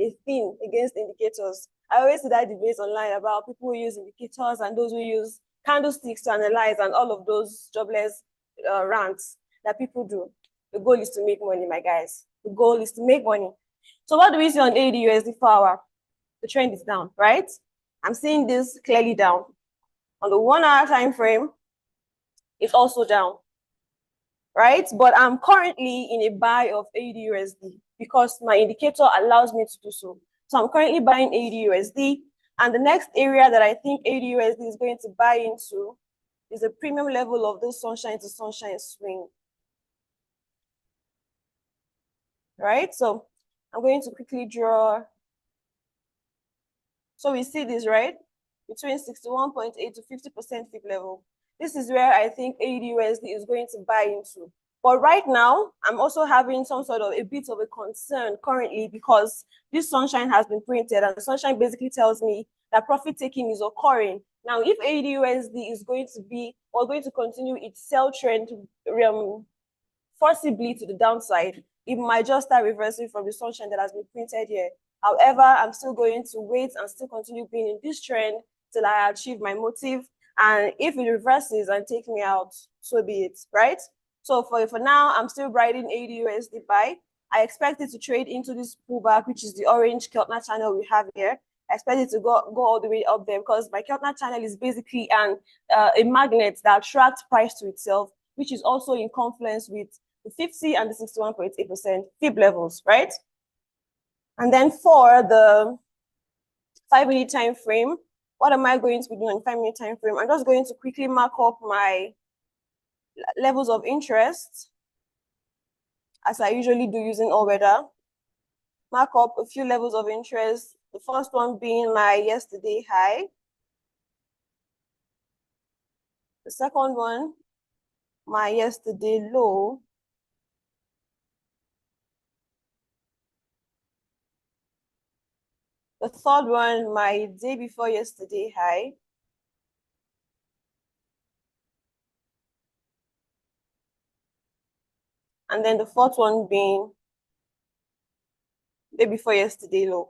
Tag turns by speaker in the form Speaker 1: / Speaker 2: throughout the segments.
Speaker 1: a thing against indicators. I always see that debate online about people who use indicators and those who use candlesticks to analyze and all of those jobless rants that people do. The goal is to make money, my guys. The goal is to make money. So what do we see on AUD/USD per hour? The trend is down, right? I'm seeing this clearly down. On the 1 hour time frame, it's also down, right? But I'm currently in a buy of AUD/USD because my indicator allows me to do so. So I'm currently buying AUD/USD, and the next area that I think AUD/USD is going to buy into is a premium level of this sunshine to sunshine swing. Right? So I'm going to quickly draw. So we see this, right? Between 61.8 to 50% fib level. This is where I think AUD/USD is going to buy into. But right now, I'm also having some sort of a bit of a concern currently because this sunshine has been printed, and sunshine basically tells me that profit taking is occurring. Now, if AUD/USD is going to be or going to continue its sell trend forcibly to the downside, it might just start reversing from the sunshine that has been printed here. However, I'm still going to wait and still continue being in this trend till I achieve my motive. And if it reverses and takes me out, so be it, right? So for now, I'm still riding AUD/USD buy. I expect it to trade into this pullback, which is the orange Keltner channel we have here. I expect it to go all the way up there because my Keltner channel is basically a magnet that attracts price to itself, which is also in confluence with the 50 and the 61.8% fib levels, right? And then for the 5-minute time frame, what am I going to be doing on 5-minute time frame? I'm just going to quickly mark up my levels of interest, as I usually do using all weather. Mark up a few levels of interest. The first one being my yesterday high. The second one, my yesterday low. The third one, my day before yesterday high. And then the fourth one being day before yesterday low.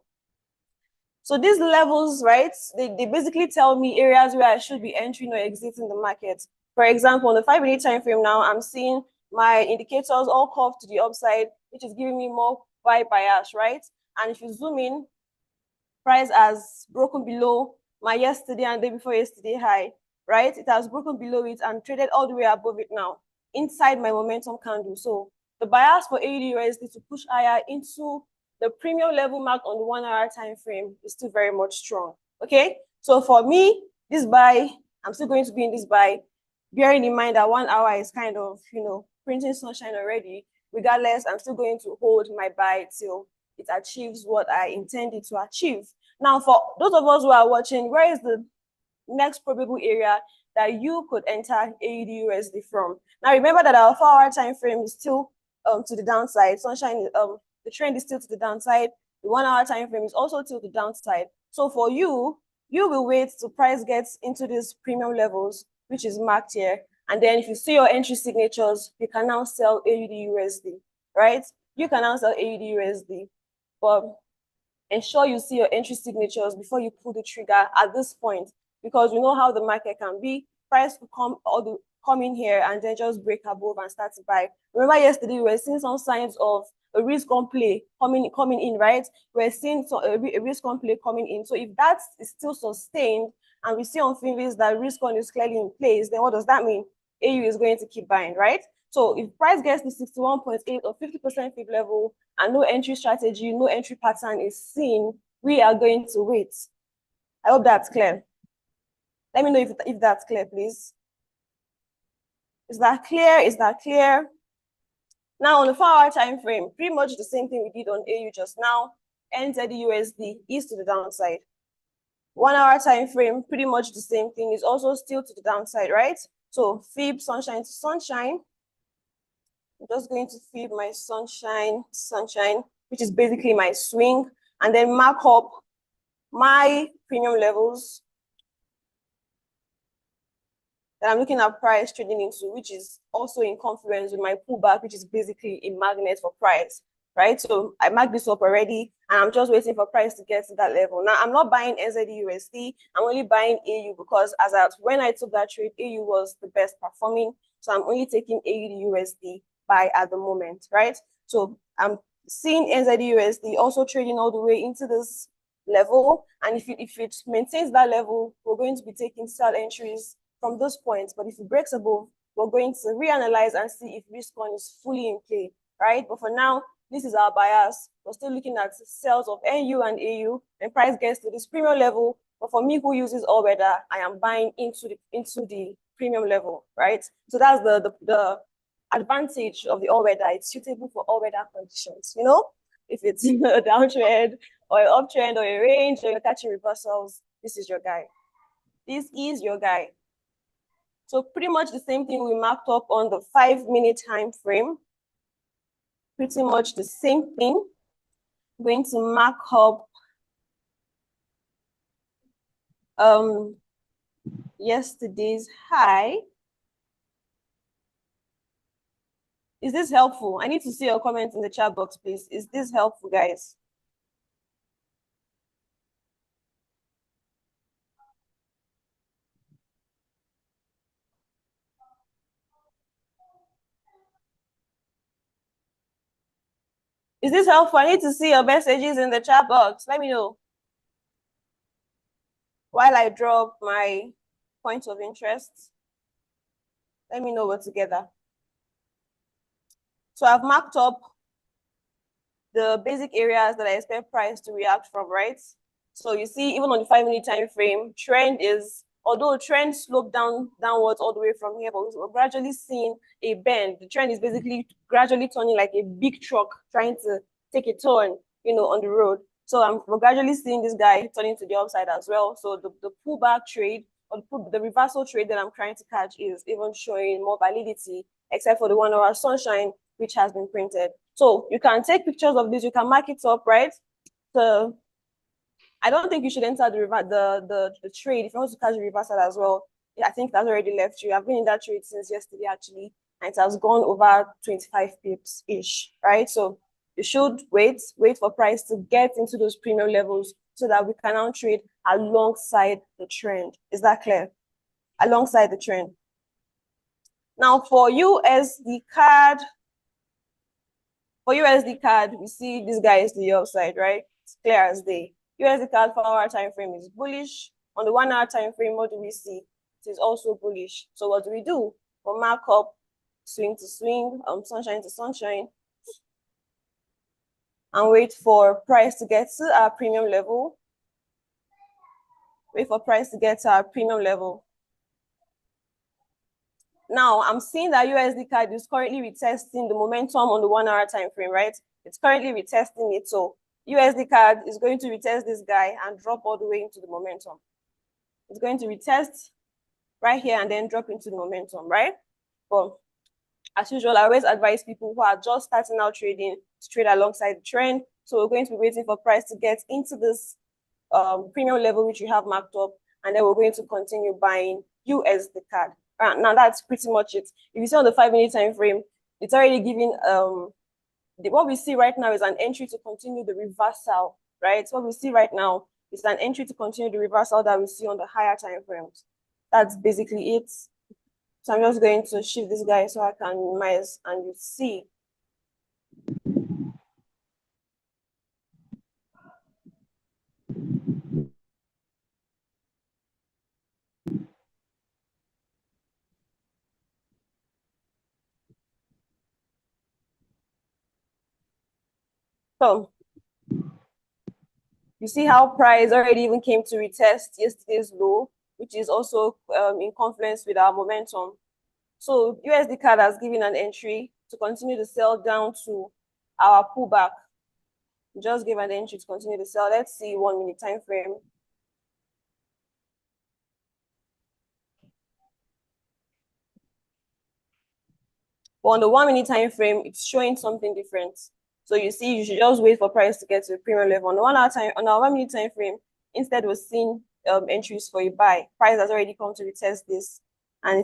Speaker 1: So these levels, right, they basically tell me areas where I should be entering or exiting the market. For example, on the 5-minute time frame now, I'm seeing my indicators all curve to the upside, which is giving me more buy bias, right? And if you zoom in, price has broken below my yesterday and day before yesterday high, right? It has broken below it and traded all the way above it now, inside my momentum candle. So the bias for AUD/USD to push higher into the premium level mark on the 1 hour time frame is still very much strong. Okay, so for me, this buy, I'm still going to be in this buy, bearing in mind that 1 hour is kind of, printing sunshine already. Regardless, I'm still going to hold my buy till it achieves what I intended to achieve. Now, for those of us who are watching, where is the next probable area that you could enter AUD/USD from? Now, remember that our 4 hour time frame is still to the downside. Sunshine, the trend is still to the downside. The 1 hour time frame is also to the downside. So for you, you will wait till price gets into these premium levels, which is marked here. And then if you see your entry signatures, you can now sell AUD/USD, right? You can now sell AUD/USD. But ensure you see your entry signatures before you pull the trigger at this point, because you know how the market can be. Price will come in here and then just break above and start to buy. Remember yesterday we were seeing some signs of a risk on play coming in, right? We're seeing a risk on play coming in. So if that is still sustained and we see on Finviz that risk on is clearly in place, then what does that mean? AU is going to keep buying, right? So if price gets to 61.8 or 50% fib level and no entry strategy, no entry pattern is seen, we are going to wait. I hope that's clear. Let me know if that's clear, please. Is that clear? Is that clear? Now on the 4 hour time frame, pretty much the same thing we did on AU just now. NZD/USD is to the downside. 1 hour time frame, pretty much the same thing, is also still to the downside, right? So fib sunshine to sunshine. I'm just going to fib my sunshine, which is basically my swing, and then mark up my premium levels that I'm looking at price trading into, which is also in confluence with my pullback, which is basically a magnet for price. right? So I marked this up already, and I'm just waiting for price to get to that level. Now I'm not buying NZD/USD. I'm only buying AU because when I took that trade, AU was the best performing. So I'm only taking AU/USD buy at the moment, right? So I'm seeing NZD/USD also trading all the way into this level, and if it maintains that level, we're going to be taking sell entries from those points. But if it breaks above, we're going to reanalyze and see if risk on is fully in play, right? But for now, this is our bias. We're still looking at sales of NU and AU, and price gets to this premium level. But for me, who uses all weather, I am buying into the premium level, right? So that's the advantage of the all weather. It's suitable for all weather conditions. You know, if it's a downtrend or an uptrend or a range or you're catching reversals, this is your guy. This is your guy. So pretty much the same thing we marked up on the 5-minute time frame. Pretty much the same thing. I'm going to mark up yesterday's high. Is this helpful? I need to see your comments in the chat box, please. Is this helpful, guys? Is this helpful? I need to see your messages in the chat box. Let me know. While I drop my points of interest, let me know we're together. So I've marked up the basic areas that I expect price to react from, right? So you see, even on the 5-minute time frame, although trend sloped downwards all the way from here, but we're gradually seeing a bend. The trend is basically gradually turning like a big truck trying to take a turn, on the road. So we're gradually seeing this guy turning to the upside as well. So the pullback trade or the reversal trade that I'm trying to catch is even showing more validity, except for the 1-hour sunshine, which has been printed. So you can take pictures of this, you can mark it up, right? So I don't think you should enter the trade if you want to catch the reversal as well. I think that's already left you. I've been in that trade since yesterday actually, and it has gone over 25 pips ish, right? So you should wait for price to get into those premium levels so that we can now trade alongside the trend. Is that clear? Alongside the trend. Now for USD card, we see this guy is the upside, right? It's clear as day. USD card 4-hour time frame is bullish. On the 1-hour time frame, what do we see? It is also bullish. So what do? We'll mark up swing to swing, sunshine to sunshine, and wait for price to get to our premium level. Now I'm seeing that USD card is currently retesting the momentum on the 1-hour time frame, right? It's currently retesting it. So USD card is going to retest this guy and drop all the way into the momentum. It's going to retest right here and then drop into the momentum, right? But as usual, I always advise people who are just starting out trading to trade alongside the trend. So we're going to be waiting for price to get into this premium level, which we have marked up, and then we're going to continue buying USD card. Now that's pretty much it. If you see on the 5-minute time frame, it's already giving what we see right now is an entry to continue the reversal, right? What we see right now is an entry to continue the reversal that we see on the higher time frames. That's basically it. So I'm just going to shift this guy so I can minimize and you see. So you see how price already even came to retest yesterday's low, which is also in confluence with our momentum. So USD card has given an entry to continue to sell down to our pullback. Just give an entry to continue to sell. Let's see 1-minute time frame. But on the 1-minute time frame, it's showing something different. So you see, you should just wait for price to get to the premium level. On our 1-minute time frame, instead we're seeing entries for a buy. Price has already come to retest this, and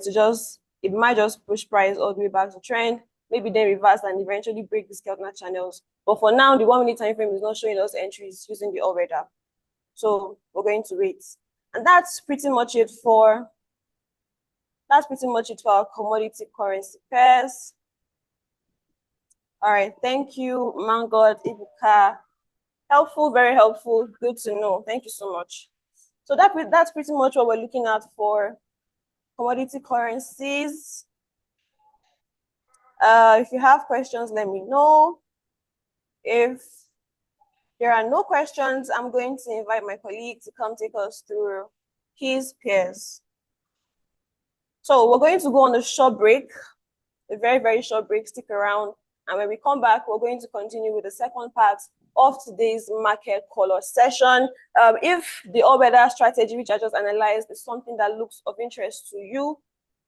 Speaker 1: it might just push price all the way back to trend. maybe then reverse and eventually break these Keltner channels. But for now, the 1 minute time frame is not showing us entries using the all weather. So we're going to wait. And that's pretty much it for our commodity currency pairs. All right, thank you, Mangod, Ibuka. Helpful, very helpful, good to know. Thank you so much. So that's pretty much what we're looking at for commodity currencies. If you have questions, let me know. If there are no questions, I'm going to invite my colleague to come take us through his pairs. So we're going to go on a short break, a very, very short break. Stick around. And when we come back, we're going to continue with the second part of today's market color session. If the all-weather strategy, which I just analyzed, is something that looks of interest to you,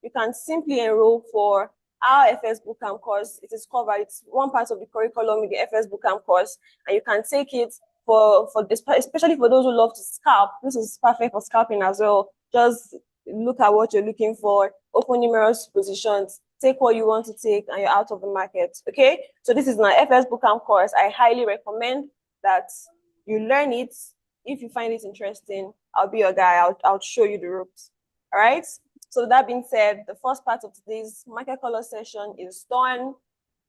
Speaker 1: you can simply enroll for our FS Bootcamp course. It is covered. It's one part of the curriculum in the FS Bootcamp course, and you can take it for this, especially for those who love to scalp. This is perfect for scalping as well. Just look at what you're looking for, open numerous positions, take what you want to take, and you're out of the market. Okay, so this is my FS Bootcamp course. I highly recommend that you learn it. If you find it interesting, I'll be your guy. I'll show you the ropes. All right. So that being said, the first part of today's market color session is done.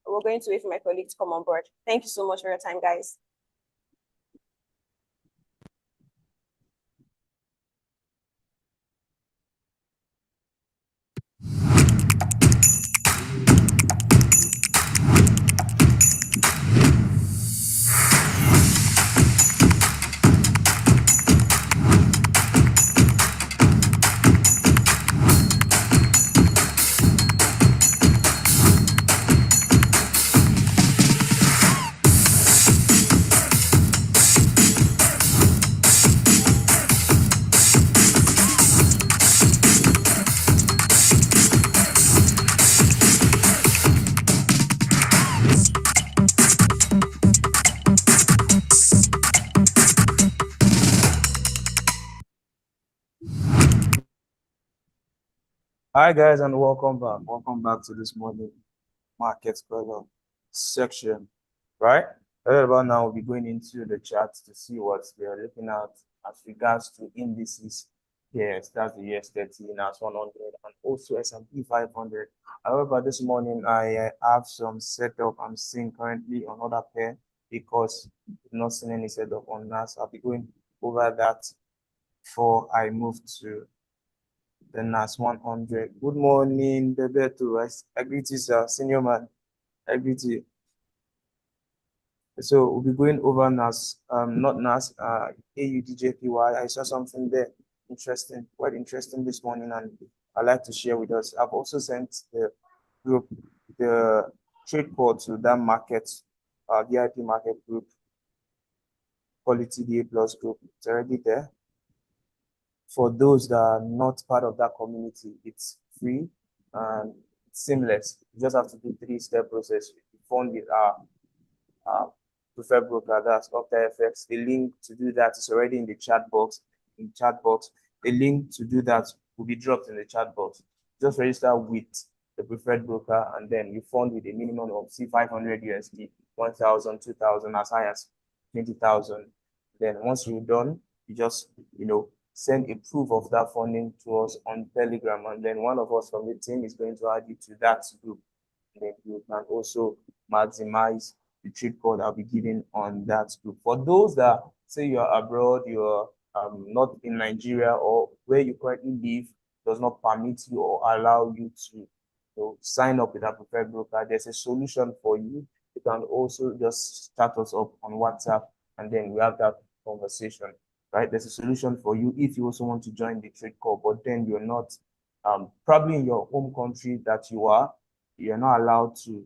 Speaker 1: We're going to wait for my colleague to come on board. Thank you so much for your time, guys.
Speaker 2: Hi guys, and welcome back. Welcome back to this morning market color section. Right about now, we'll be going into the charts to see what we are looking at as regards to indices. Yes, that's the US 30, NAS 100, and also S&P 500. However, this morning I have some setup I'm seeing currently on other pair because I've not seen any setup on NAS. I'll be going over that before I move to the NAS 100. Good morning, Bebeto. I greet you, sir. Senior man. I greet you. So we'll be going over NAS, not NAS, AUDJPY. I saw something there interesting, quite interesting this morning, and I'd like to share with us. I've also sent the group, the trade code to that market, VIP market group, Quality DA Plus group. It's already there. For those that are not part of that community, it's free and it's seamless. You just have to do 3-step process. You phone with our preferred broker, that's OptaFX. The link to do that is already in the chat box. The link to do that will be dropped in the chat box. Just register with the preferred broker, and then you fund with a minimum of C500 USD, 1,000, 2,000, as high as 20,000. Then once you're done, you just send a proof of that funding to us on Telegram, and then one of us from the team is going to add you to that group. And then you can also maximize the trade code I'll be giving on that group. For those that say you're abroad, you're not in Nigeria, or where you currently live does not permit you or allow you to sign up with a preferred broker, there's a solution for you. You can also just start us up on WhatsApp, and then we have that conversation. Right, there's a solution for you if you also want to join the trade call, but then you're not probably in your home country that you're not allowed to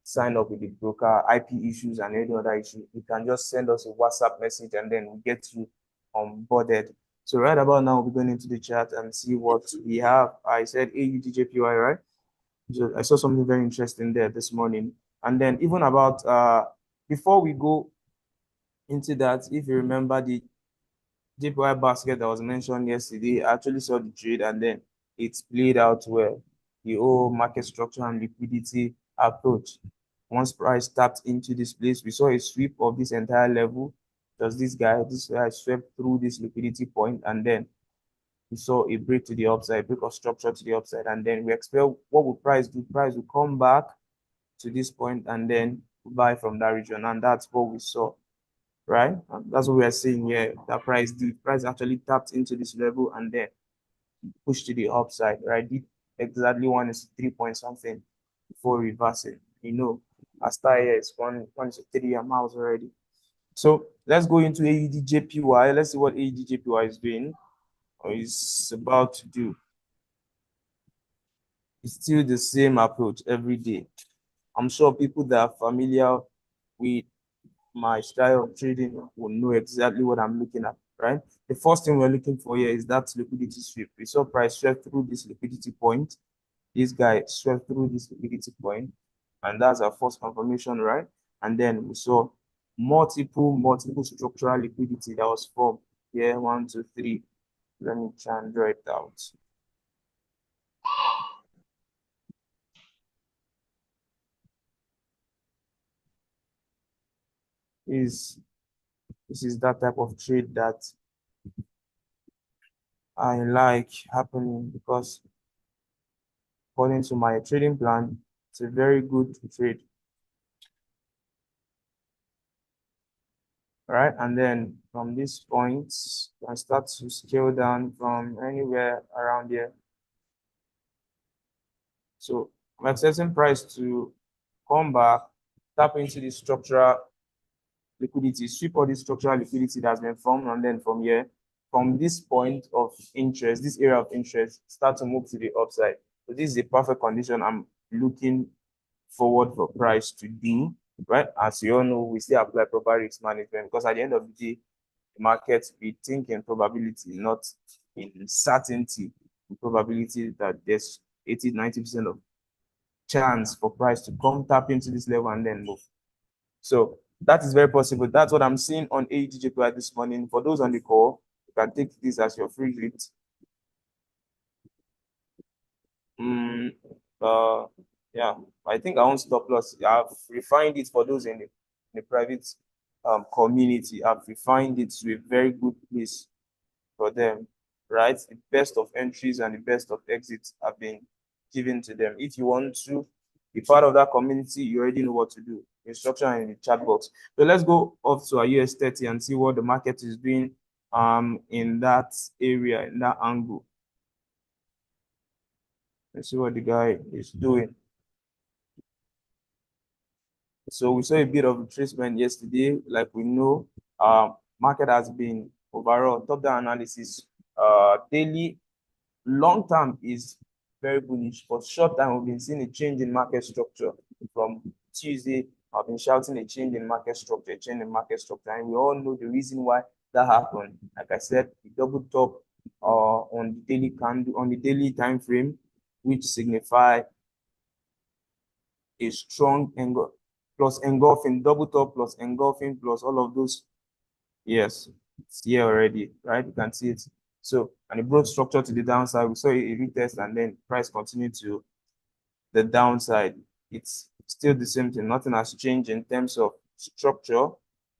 Speaker 2: sign up with the broker, IP issues and any other issue. You can just send us a WhatsApp message, and then we get you onboarded. So right about now, we're going into the chat and see what we have. I said AUDJPY, right? So I saw something very interesting there this morning. And then even about before we go into that, if you remember the JPY basket that was mentioned yesterday, I actually saw the trade and then it played out well. the whole market structure and liquidity approach. Once price tapped into this place, we saw a sweep of this entire level. Does this guy swept through this liquidity point, and then we saw a break to the upside, break of structure to the upside, and then we expect what will price do? Price will come back to this point and then buy from that region, and that's what we saw, right? And that's what we are seeing here. That price actually tapped into this level and then pushed to the upside, right? Did exactly 1:3 point something before reversing. As here is 1:3 miles already. So let's go into AUDJPY. Let's see what AUDJPY is doing or is about to do. It's still the same approach every day. I'm sure people that are familiar with my style of trading will know exactly what I'm looking at, right? The first thing we're looking for here is that liquidity sweep. We saw price swept through this liquidity point. This guy swept through this liquidity point, and that's our first confirmation, right? And then we saw multiple structural liquidity that was formed here. 1, 2, 3. Let me try and draw it out. This is that type of trade that I like happening, because according to my trading plan, it's a very good trade. Right, and then from this point, I start to scale down from anywhere around here. So I'm expecting price to come back, tap into the structural liquidity, sweep all the structural liquidity that's been formed, and then from here, from this point of interest, this area of interest, start to move to the upside. So this is a perfect condition I'm looking forward for price to do, right? As you all know, we still apply proper risk management, because at the end of the day, the market, we think in probability, not in certainty. The probability that there's 80-90% of chance for price to come tap into this level and then move. So that is very possible. That's what I'm seeing on AUDJPY this morning. For those on the call, you can take this as your free hit. Yeah, I think I won't stop loss. I've refined it for those in the private community. I've refined it to a very good place for them, right? The best of entries and the best of exits have been given to them. If you want to be part of that community, you already know what to do. Instruction in the chat box. So let's go off to our US30 and see what the market is doing in that area, in that angle. Let's see what the guy is doing. So we saw a bit of retracement yesterday. Like we know, market has been overall top-down analysis. Daily, long term is very bullish, but short term we've been seeing a change in market structure. From Tuesday, I've been shouting a change in market structure, and we all know the reason why that happened. Like I said, the double top on the daily candle, on the daily time frame, which signify a strong angle plus engulfing, double top plus engulfing plus all of those. Yes, it's here already, right? You can see it. So, and it brought structure to the downside. We saw a retest and then price continued to the downside. It's still the same thing. Nothing has changed in terms of structure.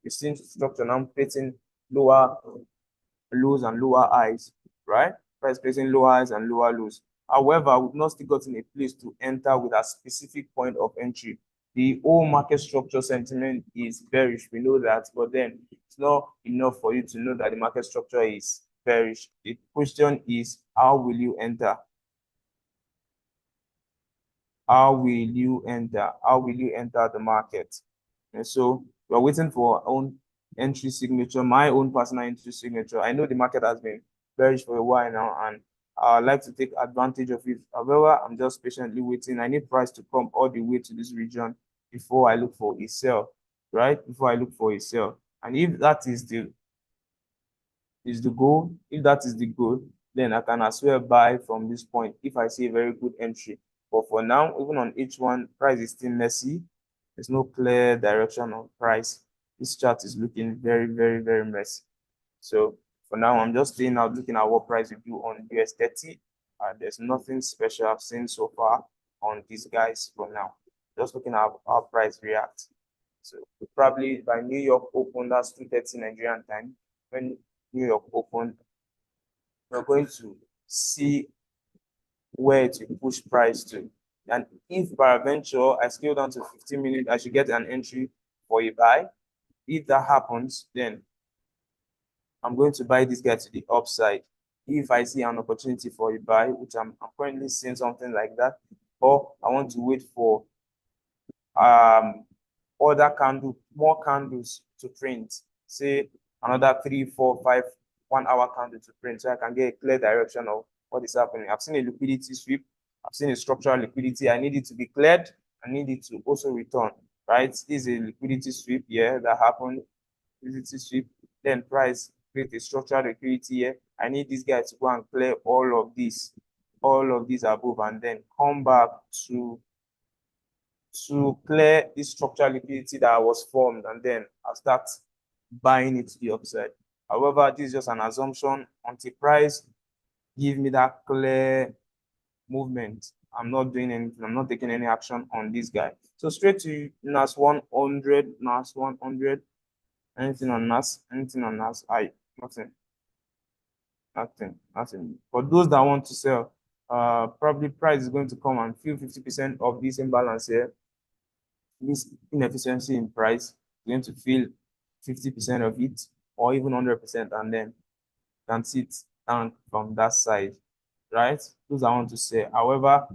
Speaker 2: We've seen structure now creating lower lows and lower highs, right? Price placing lower highs and lower lows. However, we've not still gotten a place to enter with a specific point of entry. The whole market structure sentiment is bearish. We know that, but then it's not enough for you to know that the market structure is bearish. The question is, how will you enter? How will you enter? How will you enter the market? And so we're waiting for our own entry signature, my own personal entry signature. I know the market has been bearish for a while now, and I'd like to take advantage of it. However, I'm just patiently waiting. I need price to come all the way to this region before I look for a sell, right? Before I look for a sell. And if that is the goal, then I can as well buy from this point if I see a very good entry. But for now, even on H1, price is still messy. There's no clear direction on price. This chart is looking very, very, very messy. So for now, I'm just staying out, looking at what price we do on US30. There's nothing special I've seen so far on these guys for now. Just looking at how price reacts. So probably by New York Open, that's 2:30 Nigerian time. When New York Open, we're going to see where to push price to. And if peradventure I scale down to 15 minutes, I should get an entry for a buy. If that happens, then I'm going to buy this guy to the upside. If I see an opportunity for a buy, which I'm currently seeing something like that, or I want to wait for more candles to print, say another 3, 4, 5 1 hour candle to print, so I can get a clear direction of what is happening. I've seen a liquidity sweep, I've seen a structural liquidity. I need it to be cleared, I need it to also return, right? This is a liquidity sweep here that happened, liquidity sweep, then price create a structural liquidity here. I need this guy to go and clear all of these above, and then come back to clear this structural liquidity that was formed, and then I'll start buying it to the upside. However, this is just an assumption. Until price give me that clear movement, I'm not doing anything. I'm not taking any action on this guy. So straight to NAS 100, NAS 100. Anything on NAS? Anything on NAS? Nothing. Nothing. For those that want to sell, probably price is going to come and feel 50% of this imbalance here. This inefficiency in price, you're going to feel 50% of it, or even 100%, and then can sit down from that side, right? Those I want to say. However,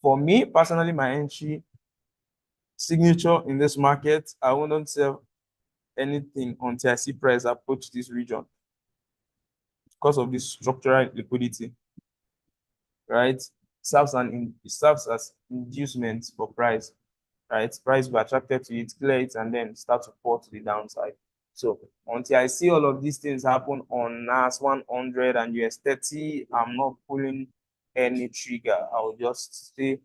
Speaker 2: for me personally, my entry signature in this market, I wouldn't sell anything until I see price approach this region because of this structural liquidity, right? It serves as inducement for price, right? Price will be attracted to it, clear it, and then start to pour to the downside. So until I see all of these things happen on NAS 100 and US30, I'm not pulling any trigger. I'll just stay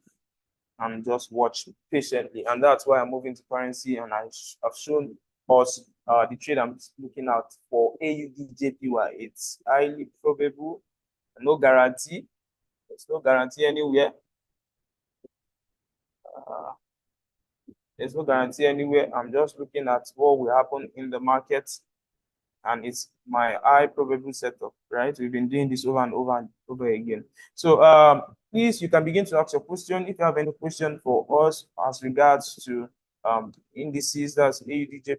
Speaker 2: and just watch patiently. And that's why I'm moving to currency, and I've shown us the trade I'm looking at for AUDJPY. It's highly probable, no guarantee. There's no guarantee anywhere. There's no guarantee anywhere. I'm just looking at what will happen in the market, and it's my high probable setup, right? We've been doing this over and over and over again. So please, you can begin to ask your question. If you have any question for us as regards to indices, that's AUDJ,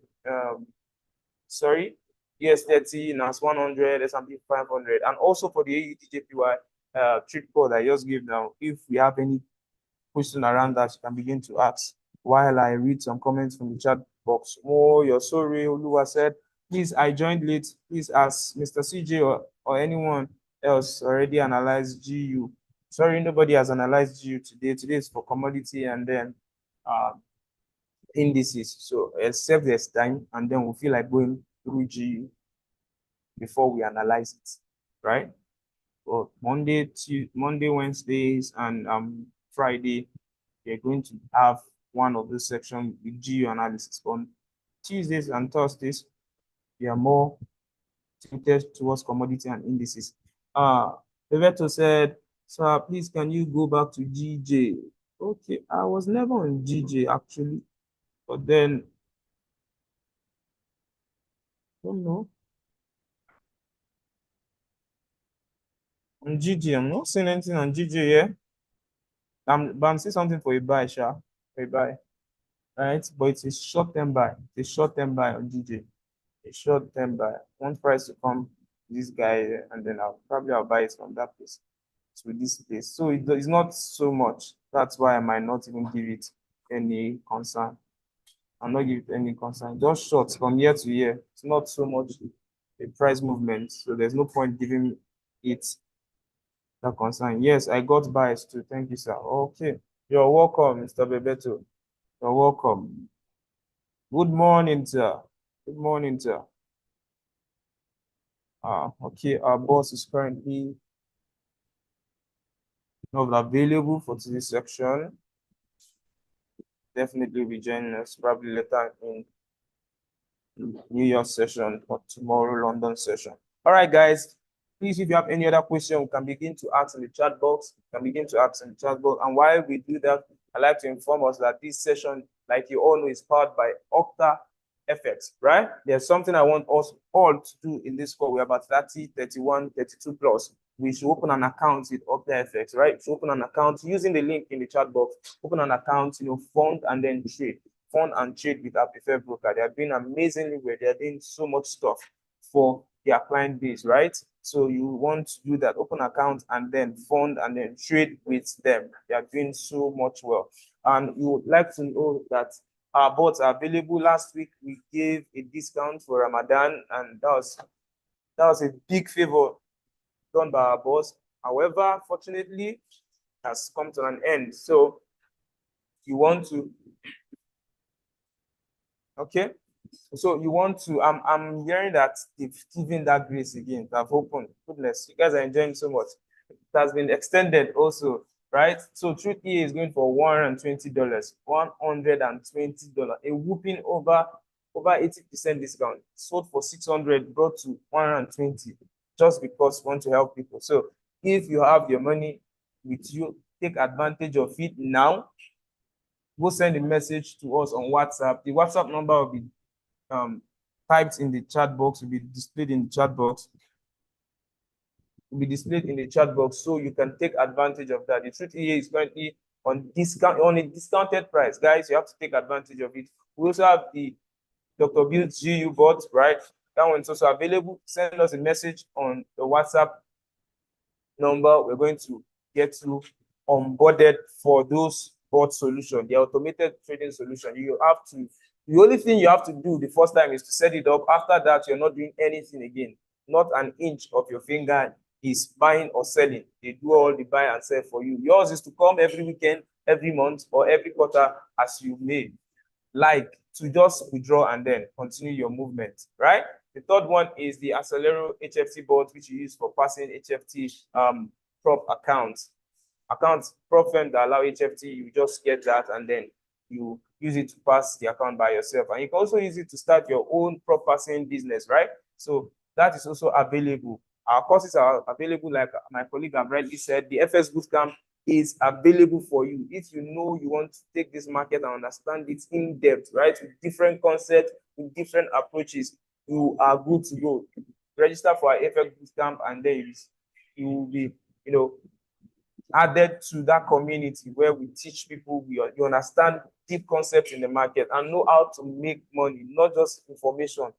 Speaker 2: ES30, NAS 100, S&P 500, and also for the AUDJPY trade code I just gave now. If we have any question around that, you can begin to ask while I read some comments from the chat box. Oh, you're sorry, Oluwa said, please, I joined late. Please ask Mr. CJ or anyone else already analyzed GU. Sorry, nobody has analyzed GU today. Today is for commodity and then indices. So except there's time, and then we'll feel like going through GU before we analyze it, right? Well, Monday, Wednesdays, and Friday, we're going to have one of the sections with GU analysis. On Tuesdays and Thursdays, we are more tilted towards commodity and indices. Bebeto said, sir, please can you go back to GJ? Okay, I was never on GJ actually, but then I don't know. On GJ, I'm not seeing anything on GJ yet. But I'm seeing something for a buy, sha. For a buy. Right? But it's a short-term buy. It's a short-term buy on GJ. A short-term buy. One price to come this guy, and then I'll buy it from that place to this place. So it's not so much. That's why I might not even give it any concern. I'm not giving it any concern. Just short from year to year. It's not so much a price movement. So there's no point giving it that concern. Yes, I got bias too. Thank you, sir. Okay. You're welcome, Mr. Bebeto. You're welcome. Good morning, sir. Good morning, sir. Okay, our boss is currently not available for today's section. Definitely be joining us probably later in New York session or tomorrow London session. All right, guys. Please, if you have any other question, we can begin to ask in the chat box. And while we do that, I'd like to inform us that this session, like you all know, is powered by Octa FX, right? There's something I want us all to do in this call. We're about 30, 31, 32 plus. We should open an account with Octa FX, right? We should open an account using the link in the chat box. Open an account, fund and then trade. Fund and trade with our preferred broker. They are doing amazingly well. They are doing so much stuff for their client base, right? So you want to do that, open account and then fund and then trade with them. They are doing so much well. And you would like to know that our bots are available. Last week, we gave a discount for Ramadan, and that was a big favor done by our boss. However, fortunately, it has come to an end. So you want to, okay? So you want to, I'm hearing that they've given that grace again. They've opened. Goodness, you guys are enjoying so much. It has been extended also, right? So Truth EA is going for $120. $120. A whooping over 80% discount. Sold for $600, brought to $120, just because we want to help people. So if you have your money with you, take advantage of it now. Go send a message to us on WhatsApp. The WhatsApp number will be typed in the chat box, will be displayed in the chat box. So you can take advantage of that. The Truth EA is currently on a discounted price. Guys, you have to take advantage of it. We also have the Dr. Bill's GU bot, right? That one is also available. Send us a message on the WhatsApp number. We're going to get you onboarded for those bot solution, the automated trading solution. The only thing you have to do the first time is to set it up. After that, you're not doing anything again. Not an inch of your finger is buying or selling. They do all the buy and sell for you. Yours is to come every weekend, every month, or every quarter as you may like, to just withdraw and then continue your movement, right? The third one is the Acelero HFT bot, which you use for passing HFT prop accounts. Prop firm that allow HFT, you just get that and then you use it to pass the account by yourself. And you can also use it to start your own prop passing business, right? So that is also available. Our courses are available, like my colleague have rightly said. The FS Bootcamp is available for you. If you know you want to take this market and understand it in depth, right? With different concepts, with different approaches, you are good to go. Register for our FS Bootcamp and then you will be, added to that community where we teach people, you understand deep concepts in the market and know how to make money, not just information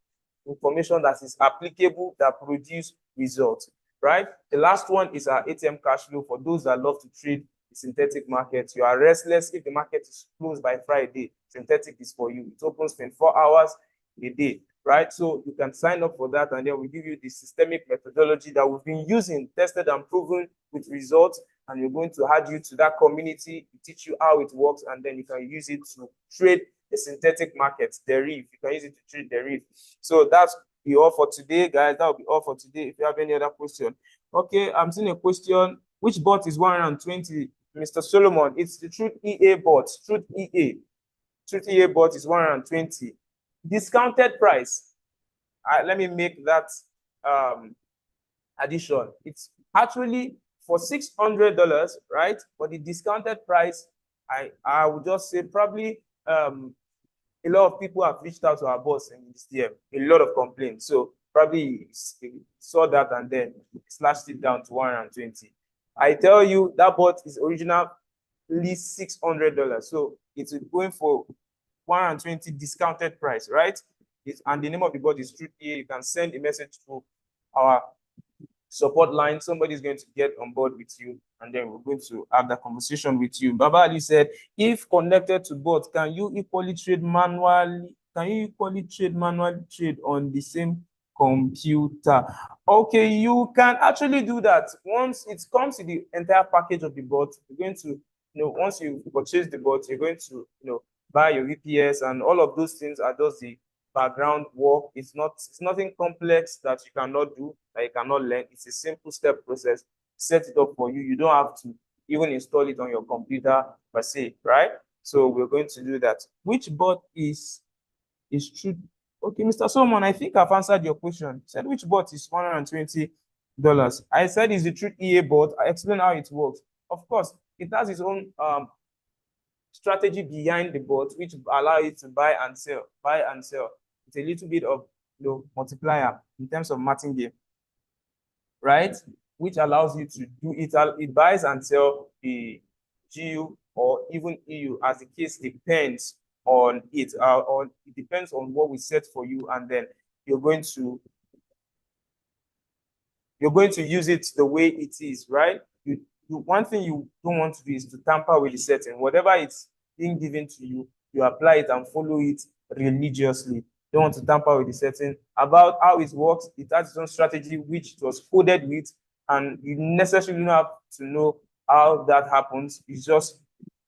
Speaker 2: that is applicable, that produce results, right? The last one is our ATM cash flow for those that love to trade the synthetic market. You are restless if the market is closed by Friday. Synthetic is for you. It opens 24 hours a day, right? So you can sign up for that and then we give you the systemic methodology that we've been using, tested and proven with results. And we're going to add you to that community, teach you how it works, and then you can use it to trade the synthetic market, the reef. You can use it to trade the reef. So that's be all for today, guys. That will be all for today. If you have any other question. Okay, I'm seeing a question. Which bot is 120? Mr. Solomon, it's the Truth EA bot. Truth EA. Truth EA bot is 120. Discounted price. Let me make that addition. It's actually for $600, right? But the discounted price, I would just say probably a lot of people have reached out to our boss in this year, a lot of complaints. So probably saw that and then slashed it down to 120. I tell you that bot is originally $600. So it's going for 120 discounted price, right? And the name of the bot is Truth EA. You can send a message to our support line. Somebody is going to get on board with you, and then we're going to have that conversation with you. Baba Ali said, if connected to bot, can you equally trade manually? Can you equally trade on the same computer? Okay, you can actually do that. Once it comes to the entire package of the bot, you're going to, once you purchase the bot, you're going to, buy your VPS, and all of those things are just the background work. It's nothing complex that you cannot do, that you cannot learn. It's a simple step process. Set it up for you. You don't have to even install it on your computer per se, right? So we're going to do that. Which bot is true? Okay, Mr. Solomon, I think I've answered your question. Said which bot is 120? dollars. I said it's the truth EA bot. I explain how it works. Of course, it has its own strategy behind the bot, which allow it to buy and sell, buy and sell. It's a little bit of multiplier in terms of martingale, right? Which allows you to do it. It buys and sell the GU or even EU, as the case depends on it, or it depends on what we set for you, and then you're going to use it the way it is, right? One thing you don't want to do is to tamper with the setting. Whatever it's being given to you, you apply it and follow it religiously. Don't want to tamper with the setting. About how it works, it has its own strategy, which it was coded with, and you necessarily don't have to know how that happens. It's just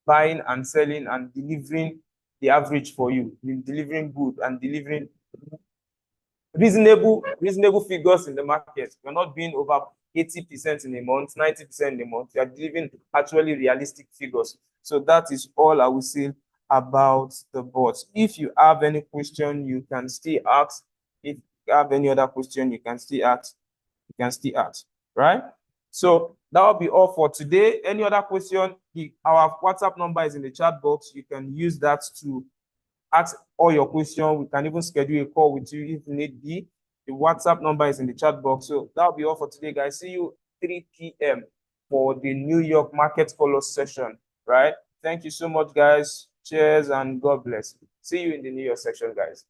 Speaker 2: buying and selling and delivering the average for you, delivering good and delivering reasonable figures in the market. You're not being over 80% in a month, 90% in a month. You are delivering actually realistic figures. So that is all I will say about the bots. If you have any question, you can still ask. If you have any other question, you can still ask. Right? So that will be all for today. Any other question? Our WhatsApp number is in the chat box. You can use that to ask all your questions. We can even schedule a call with you if need be. The WhatsApp number is in the chat box. So that'll be all for today, guys. See you 3 p.m. for the New York Market Follow session, right? Thank you so much, guys. Cheers and God bless. See you in the New York section, guys.